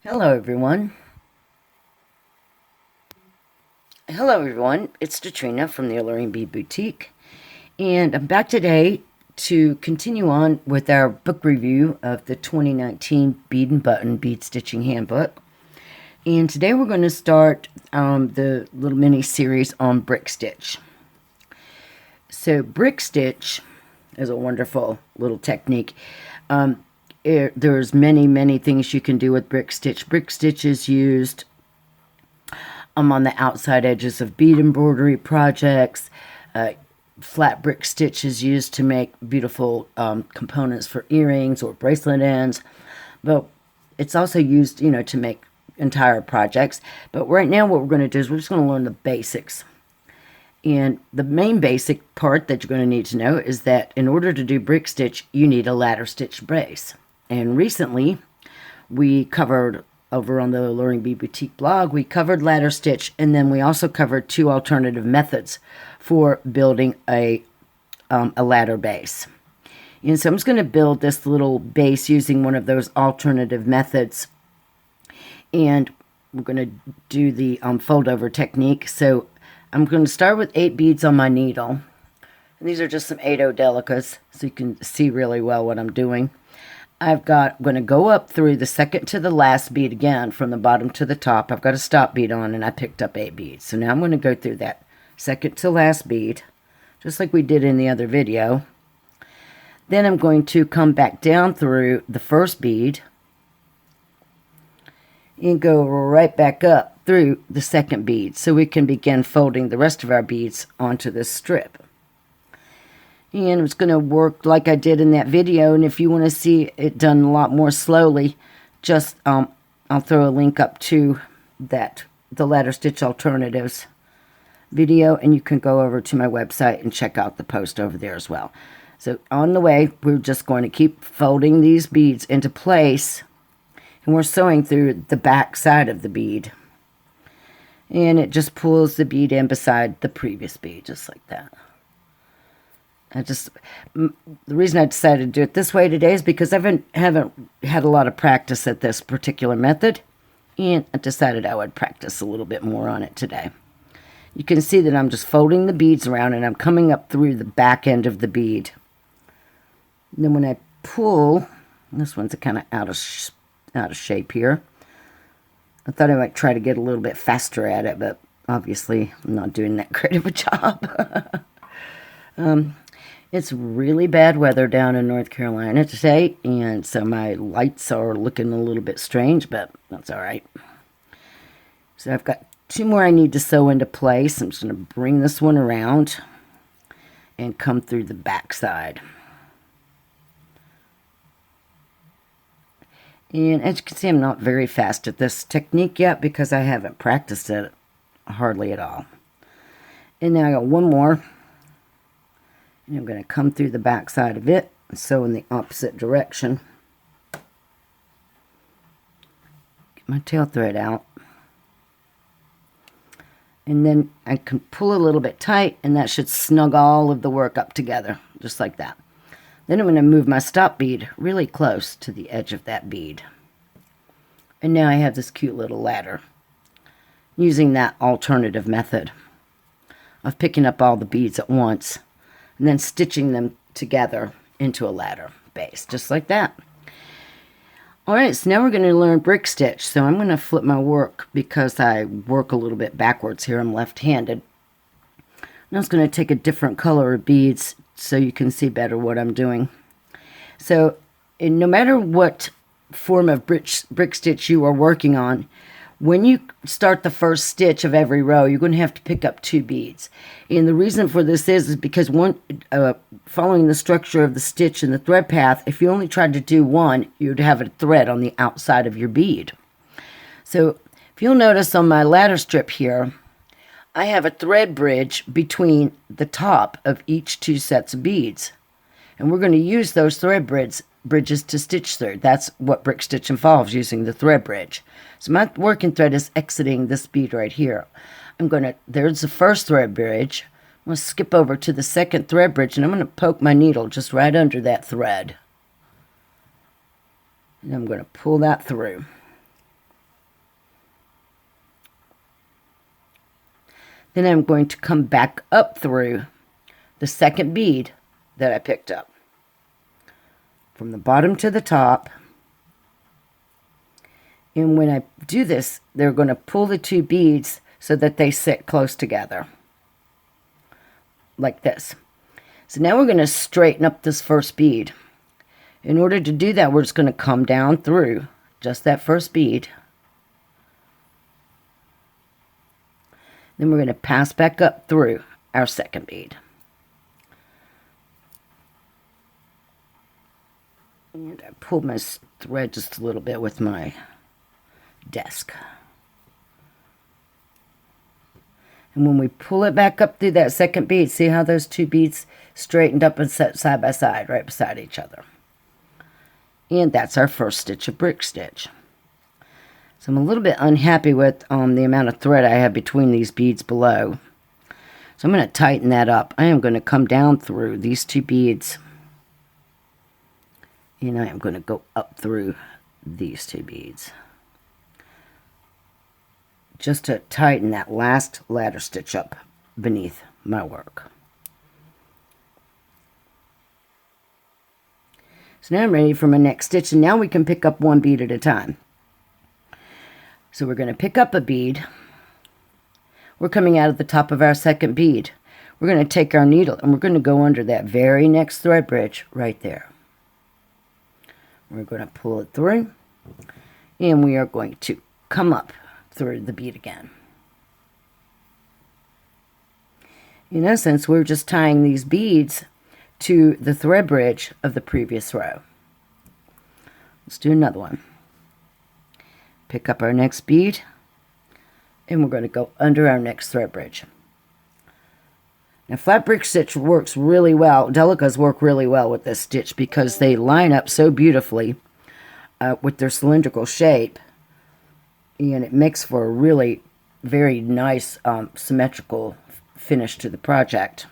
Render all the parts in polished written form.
Hello everyone. Hello everyone. It's Katrina from the Alluring Bead Boutique, and I'm back today to continue on with our book review of the 2019 Bead and Button Bead Stitching Handbook. And today we're going to start the little mini series on brick stitch. So brick stitch is a wonderful little technique. There's many things you can do with brick stitch. Brick stitch is used on the outside edges of bead embroidery projects. Flat brick stitch is used to make beautiful components for earrings or bracelet ends. But it's also used, to make entire projects. But right now what we're going to do is we're just going to learn the basics. And the main basic part that you're going to need to know is that in order to do brick stitch, you need a ladder stitch brace. And recently, we covered, over on the Alluring Bead Boutique blog, we covered ladder stitch, and then we also covered 2 alternative methods for building a ladder base. And so I'm just going to build this little base using one of those alternative methods. And we're going to do the fold over technique. So I'm going to start with 8 beads on my needle. And these are just some 8/0 delicas, so you can see really well what I'm doing. I'm going to go up through the second to the last bead again, from the bottom to the top. I've got a stop bead on, and I picked up 8 beads. So now I'm going to go through that second to last bead, just like we did in the other video. Then I'm going to come back down through the first bead and go right back up through the second bead, so we can begin folding the rest of our beads onto this strip. And it's going to work like I did in that video. And if you want to see it done a lot more slowly, just I'll throw a link up to the ladder stitch alternatives video, and you can go over to my website and check out the post over there as well. So on the way, we're just going to keep folding these beads into place, and we're sewing through the back side of the bead, and it just pulls the bead in beside the previous bead, just like that. The reason I decided to do it this way today is because I haven't had a lot of practice at this particular method, and I decided I would practice a little bit more on it today. You can see that I'm just folding the beads around, and I'm coming up through the back end of the bead. And then when I pull, this one's kind of out of shape here. I thought I might try to get a little bit faster at it, but obviously I'm not doing that great of a job. It's really bad weather down in North Carolina today, and so my lights are looking a little bit strange, but that's all right. So I've got 2 more I need to sew into place. I'm just going to bring this one around and come through the back side. And as you can see, I'm not very fast at this technique yet because I haven't practiced it hardly at all. And now I got 1 more. And I'm going to come through the back side of it and sew in the opposite direction. Get my tail thread out. And then I can pull a little bit tight, and that should snug all of the work up together, just like that. Then I'm going to move my stop bead really close to the edge of that bead. And now I have this cute little ladder, using that alternative method of picking up all the beads at once and then stitching them together into a ladder base, just like that. Alright, so now we're going to learn brick stitch. So I'm going to flip my work because I work a little bit backwards here. I'm left-handed. I'm just going to take a different color of beads so you can see better what I'm doing. So no matter what form of brick stitch you are working on, when you start the first stitch of every row, you're going to have to pick up 2 beads. And the reason for this is because following the structure of the stitch and the thread path, if you only tried to do 1, you'd have a thread on the outside of your bead. So if you'll notice on my ladder strip here, I have a thread bridge between the top of each 2 sets of beads. And we're going to use those thread bridges to stitch through. That's what brick stitch involves, using the thread bridge. So my working thread is exiting this bead right here. There's the first thread bridge. I'm going to skip over to the second thread bridge, and I'm going to poke my needle just right under that thread. And I'm going to pull that through. Then I'm going to come back up through the second bead that I picked up. From the bottom to the top. And when I do this, they're going to pull the two beads so that they sit close together. Like this. So now we're going to straighten up this first bead. In order to do that, we're just going to come down through just that first bead. Then we're going to pass back up through our second bead. And I pulled my thread just a little bit with my desk. And when we pull it back up through that second bead, see how those two beads straightened up and set side by side, right beside each other. And that's our first stitch of brick stitch. So I'm a little bit unhappy with the amount of thread I have between these beads below. So I'm going to tighten that up. I am going to come down through these two beads. And I am going to go up through these two beads. Just to tighten that last ladder stitch up beneath my work. So now I'm ready for my next stitch, and now we can pick up one bead at a time. So we're going to pick up a bead. We're coming out of the top of our second bead. We're going to take our needle and we're going to go under that very next thread bridge right there. We're going to pull it through, and we are going to come up through the bead again. In essence, we're just tying these beads to the thread bridge of the previous row. Let's do another one. Pick up our next bead, and we're going to go under our next thread bridge. Now, flat brick stitch works really well. Delicas work really well with this stitch because they line up so beautifully with their cylindrical shape, and it makes for a really very nice symmetrical finish to the project.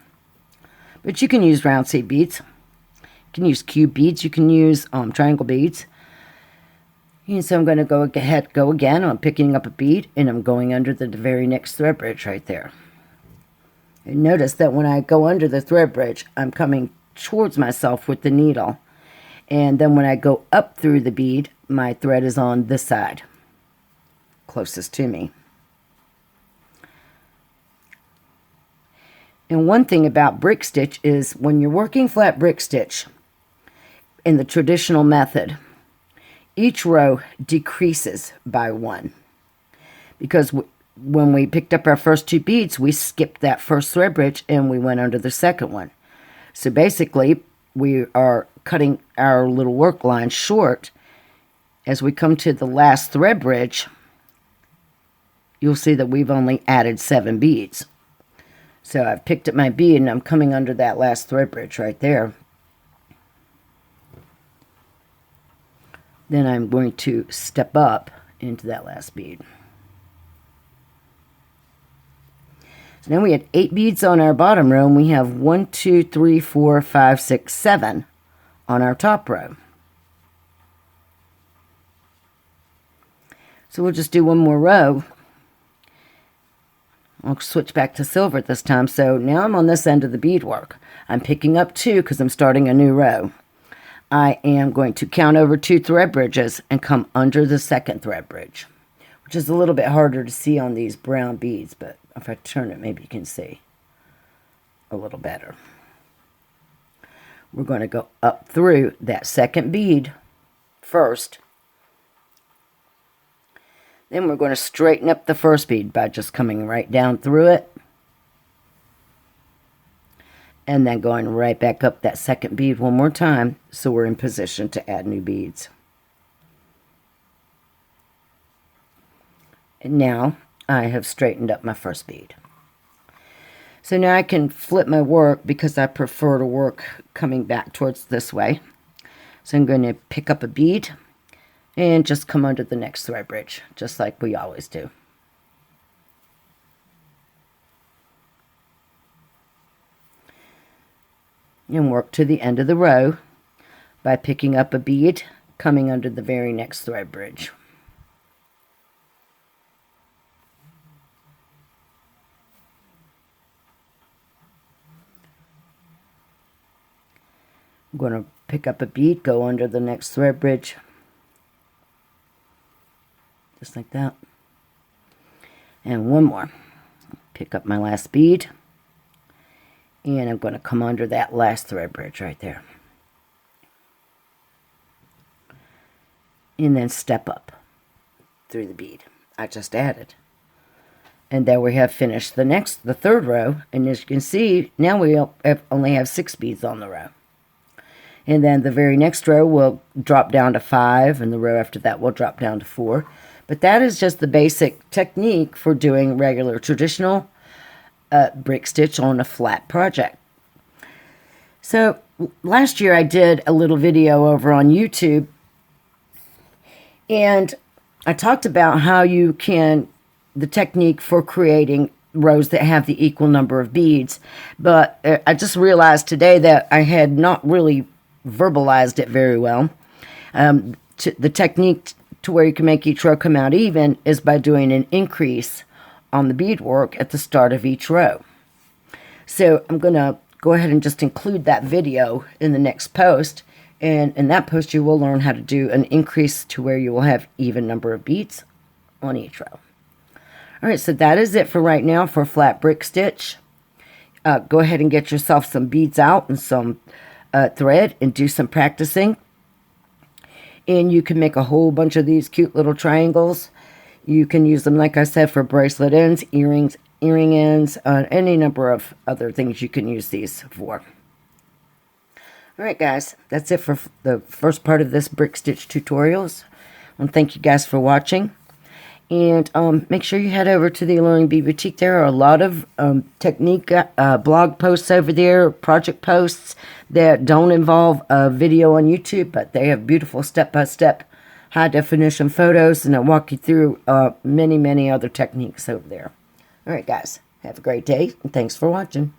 But you can use round seed beads, you can use cube beads, you can use triangle beads. And so I'm going to go again. I'm picking up a bead, and I'm going under the very next thread bridge right there. And notice that when I go under the thread bridge, I'm coming towards myself with the needle. And then when I go up through the bead, my thread is on this side, closest to me. And one thing about brick stitch is when you're working flat brick stitch in the traditional method, each row decreases by one. Because when we picked up our first two beads, we skipped that first thread bridge and we went under the second one. So basically, we are cutting our little work line short. As we come to the last thread bridge, you'll see that we've only added 7 beads. So I've picked up my bead and I'm coming under that last thread bridge right there. Then I'm going to step up into that last bead. So now we had 8 beads on our bottom row, and we have 1, 2, 3, 4, 5, 6, 7 on our top row. So we'll just do one more row. I'll switch back to silver this time. So now I'm on this end of the beadwork. I'm picking up 2 because I'm starting a new row. I am going to count over 2 thread bridges and come under the second thread bridge, which is a little bit harder to see on these brown beads, but if I turn it, maybe you can see a little better. We're going to go up through that second bead first. Then we're going to straighten up the first bead by just coming right down through it. And then going right back up that second bead one more time, so we're in position to add new beads. And now I have straightened up my first bead. So now I can flip my work because I prefer to work coming back towards this way. So I'm going to pick up a bead and just come under the next thread bridge, just like we always do. And work to the end of the row by picking up a bead, coming under the very next thread bridge. I'm going to pick up a bead, go under the next thread bridge, just like that. And one more. Pick up my last bead, and I'm going to come under that last thread bridge right there. And then step up through the bead I just added. And there we have finished the third row. And as you can see, now we only have 6 beads on the row. And then the very next row will drop down to 5, and the row after that will drop down to 4. But that is just the basic technique for doing regular traditional brick stitch on a flat project. So last year I did a little video over on YouTube, and I talked about how you can, the technique for creating rows that have the equal number of beads. But I just realized today that I had not really verbalized it very well. The technique to where you can make each row come out even is by doing an increase on the beadwork at the start of each row. So I'm going to go ahead and just include that video in the next post. And in that post, you will learn how to do an increase to where you will have even number of beads on each row. All right, so that is it for right now for flat brick stitch. Go ahead and get yourself some beads out and some thread and do some practicing. And you can make a whole bunch of these cute little triangles. You can use them, like I said, for bracelet ends, earrings, earring ends, any number of other things you can use these for. Alright guys, that's it for the first part of this brick stitch tutorials. And thank you guys for watching. And make sure you head over to the Alluring Bead Boutique. There are a lot of technique blog posts over there, project posts that don't involve a video on YouTube, but they have beautiful step-by-step high-definition photos, and I walk you through many, many other techniques over there. Alright guys, have a great day, and thanks for watching.